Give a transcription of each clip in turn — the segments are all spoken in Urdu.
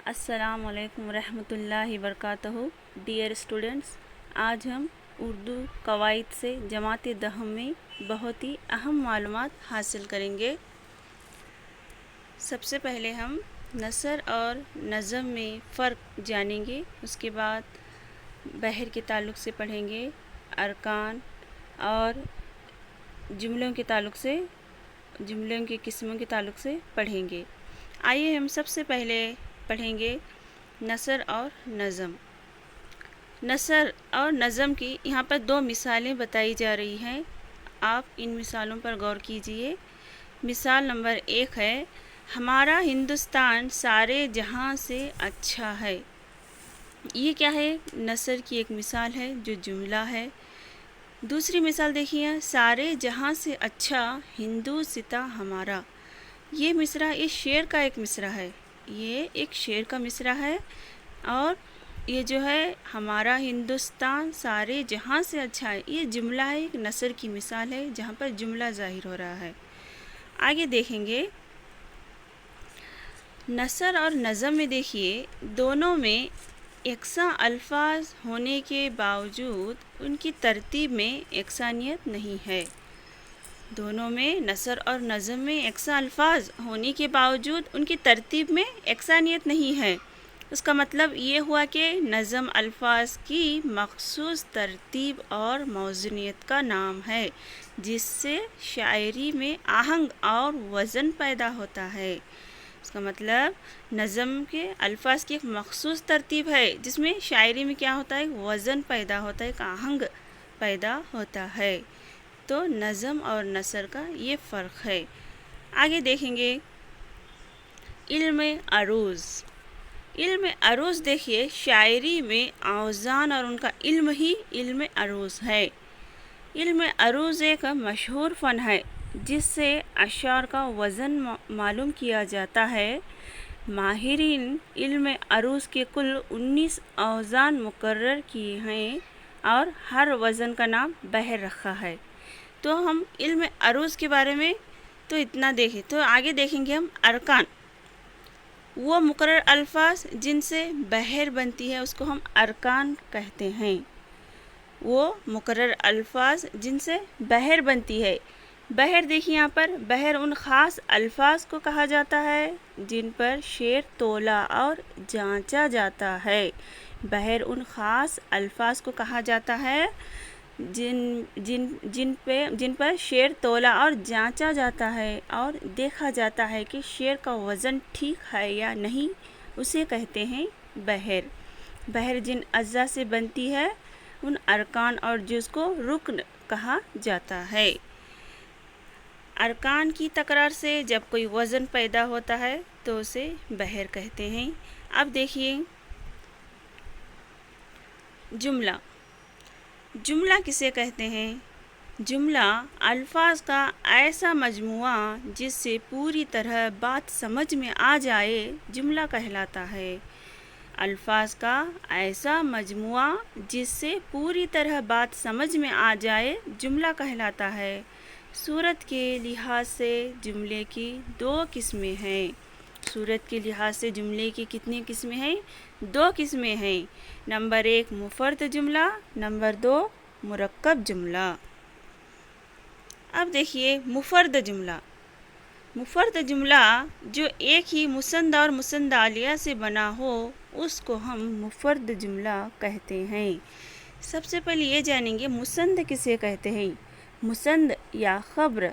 السلام علیکم ورحمۃ اللہ وبرکاتہ۔ ڈیئر اسٹوڈنٹس، آج ہم اردو قواعد سے جماعت دہم میں بہت ہی اہم معلومات حاصل کریں گے۔ سب سے پہلے ہم نثر اور نظم میں فرق جانیں گے، اس کے بعد بحر کے تعلق سے پڑھیں گے، ارکان اور جملوں کے تعلق سے، جملوں کی قسموں کے تعلق سے پڑھیں گے۔ آئیے ہم سب سے پہلے پڑھیں گے نثر اور نظم۔ نثر اور نظم کی یہاں پر دو مثالیں بتائی جا رہی ہیں، آپ ان مثالوں پر غور کیجئے۔ مثال نمبر 1 ہے، ہمارا ہندوستان سارے جہاں سے اچھا ہے۔ یہ کیا ہے؟ نثر کی ایک مثال ہے جو جملہ ہے۔ دوسری مثال دیکھیے، سارے جہاں سے اچھا ہندوستاں ہمارا۔ یہ مصرع اس شعر کا ایک مصرع ہے، یہ ایک شعر کا مصرع ہے، اور یہ جو ہے ہمارا ہندوستان سارے جہاں سے اچھا ہے، یہ جملہ ہے، ایک نثر کی مثال ہے جہاں پر جملہ ظاہر ہو رہا ہے۔ آگے دیکھیں گے نثر اور نظم میں، دیکھیے دونوں میں یکساں الفاظ ہونے کے باوجود ان کی ترتیب میں یکسانیت نہیں ہے۔ دونوں میں، نثر اور نظم میں یکساں الفاظ ہونے کے باوجود ان کی ترتیب میں یکسانیت نہیں ہے۔ اس کا مطلب یہ ہوا کہ نظم الفاظ کی مخصوص ترتیب اور موزونیت کا نام ہے، جس سے شاعری میں آہنگ اور وزن پیدا ہوتا ہے۔ اس کا مطلب نظم کے الفاظ کی ایک مخصوص ترتیب ہے جس میں شاعری میں کیا ہوتا ہے؟ وزن پیدا ہوتا ہے، ایک آہنگ پیدا ہوتا ہے۔ تو نظم اور نثر کا یہ فرق ہے۔ آگے دیکھیں گے علم عروض۔ علم عروض دیکھیے، شاعری میں اوزان اور ان کا علم ہی علم عروض ہے۔ علم عروض ایک مشہور فن ہے جس سے اشعار کا وزن معلوم کیا جاتا ہے۔ ماہرین علم عروض کے کل 19 اوزان مقرر کیے ہیں اور ہر وزن کا نام بحر رکھا ہے۔ تو ہم علم عروض کے بارے میں تو اتنا دیکھیں، تو آگے دیکھیں گے ہم ارکان۔ وہ مقرر الفاظ جن سے بحر بنتی ہے اس کو ہم ارکان کہتے ہیں۔ وہ مقرر الفاظ جن سے بحر بنتی ہے۔ بحر دیکھیے یہاں پر، بحر ان خاص الفاظ کو کہا جاتا ہے جن پر شعر تولا اور جانچا جاتا ہے۔ بحر ان خاص الفاظ کو کہا جاتا ہے جن پر شعر تولا اور جانچا جاتا ہے اور دیکھا جاتا ہے کہ شعر کا وزن ٹھیک ہے یا نہیں، اسے کہتے ہیں بحر۔ بحر جن اجزاء سے بنتی ہے ان ارکان اور جز کو رکن کہا جاتا ہے۔ ارکان کی تکرار سے جب کوئی وزن پیدا ہوتا ہے تو اسے بحر کہتے ہیں۔ اب دیکھیے جملہ۔ جملہ کسے کہتے ہیں؟ جملہ الفاظ کا ایسا مجموعہ جس سے پوری طرح بات سمجھ میں آ جائے جملہ کہلاتا ہے۔ الفاظ کا ایسا مجموعہ جس سے پوری طرح بات سمجھ میں آ جائے جملہ کہلاتا ہے۔ صورت کے لحاظ سے جملے کی 2 قسمیں ہیں۔ صورت کے لحاظ سے جملے کی کتنی قسمیں ہیں؟ 2 قسمیں ہیں۔ نمبر 1 مفرد جملہ، نمبر 2 مرکب جملہ۔ اب دیکھیے مفرد جملہ۔ مفرد جملہ جو ایک ہی مسند اور مسند الیہ سے بنا ہو اس کو ہم مفرد جملہ کہتے ہیں۔ سب سے پہلے یہ جانیں گے مسند کسے کہتے ہیں۔ مسند یا خبر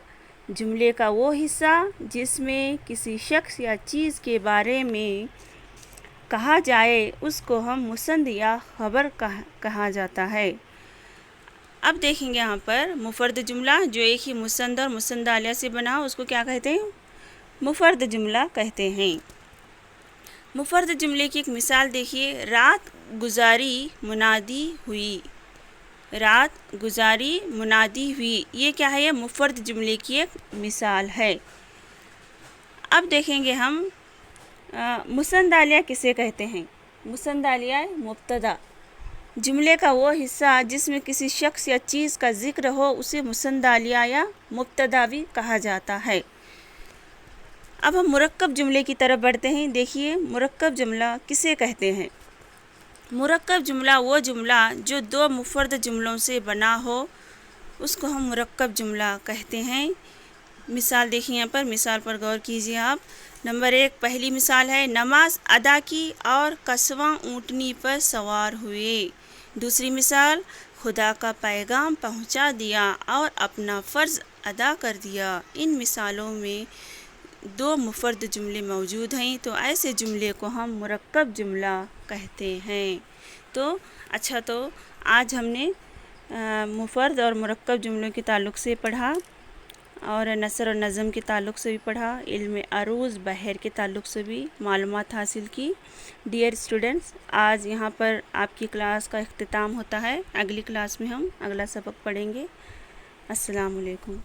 جملے کا وہ حصہ جس میں کسی شخص یا چیز کے بارے میں کہا جائے اس کو ہم مسند یا خبر کہا جاتا ہے۔ اب دیکھیں گے یہاں پر مفرد جملہ جو ایک ہی مسند اور مسند الیہ سے بنا ہو اس کو کیا کہتے ہیں؟ مفرد جملہ کہتے ہیں۔ مفرد جملے کی ایک مثال دیکھیے، رات گزاری منادی ہوئی۔ رات گزاری منادی ہوئی، یہ کیا ہے؟ یہ مفرد جملے کی ایک مثال ہے۔ اب دیکھیں گے ہم مسند الیہ کسے کہتے ہیں۔ مسند الیہ مبتدا، جملے کا وہ حصہ جس میں کسی شخص یا چیز کا ذکر ہو اسے مسند الیہ یا مبتدا بھی کہا جاتا ہے۔ اب ہم مرکب جملے کی طرف بڑھتے ہیں۔ دیکھیے مرکب جملہ کسے کہتے ہیں؟ مرکب جملہ وہ جملہ جو دو مفرد جملوں سے بنا ہو، اس کو ہم مرکب جملہ کہتے ہیں۔ مثال دیکھیے، یہاں پر مثال پر غور کیجیے آپ۔ نمبر 1 پہلی مثال ہے، نماز ادا کی اور کسواں اونٹنی پر سوار ہوئے۔ دوسری مثال، خدا کا پیغام پہنچا دیا اور اپنا فرض ادا کر دیا۔ ان مثالوں میں دو مفرد جملے موجود ہیں، تو ایسے جملے کو ہم مرکب جملہ کہتے ہیں۔ تو آج ہم نے مفرد اور مرکب جملوں کے تعلق سے پڑھا، اور نثر اور نظم کے تعلق سے بھی پڑھا، علم عروض بحر کے تعلق سے بھی معلومات حاصل کی۔ ڈیئر اسٹوڈنٹس، آج یہاں پر آپ کی کلاس کا اختتام ہوتا ہے۔ اگلی کلاس میں ہم اگلا سبق پڑھیں گے۔ السلام علیکم۔